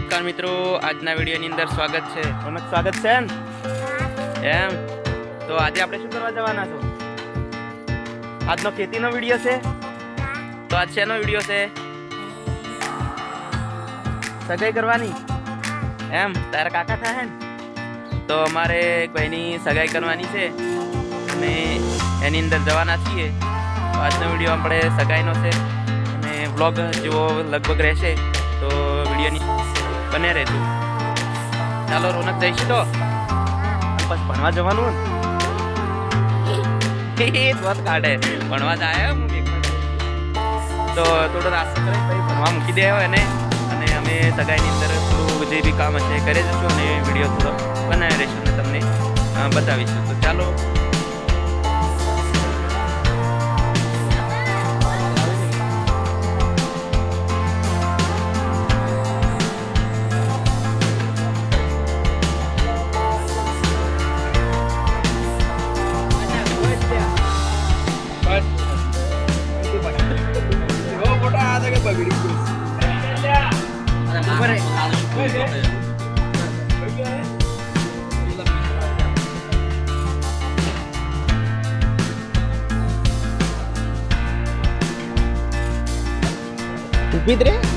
નમસ્કાર મિત્રો, આજના વિડીયોની અંદર સ્વાગત છે. રોનક, સ્વાગત છે ને? એમ તો આજે આપણે શું કરવા જવાના છો? આજનો ખેતીનો વિડીયો છે. તો આજ શેનો વિડીયો છે? સગાઈ કરવાની એમ? તારા કાકા થાય ને? તો અમારે એક ભાઈની સગાઈ કરવાની છે અને એની અંદર જવાના છીએ. તો આજનો વિડીયો આપણે સગાઈનો છે અને વ્લોગ જેવો લગભગ રહેશે, તો વિડીયોની બને રહેતું. ચાલો રોનક, જઈશું તો બસ ભણવા જવાનું ને બસ કાઢે ભણવા જાય. હું તો થોડો નાસ્તો કરે પછી ભણવા મૂકી દેવો એને, અને અમે સગાઈની અંદર થોડું જે બી કામ હશે કરી જશું અને વિડીયો થોડો બનાવી રહીશું અને તમને બતાવીશું. તો ચાલો. ઉભી જ રે.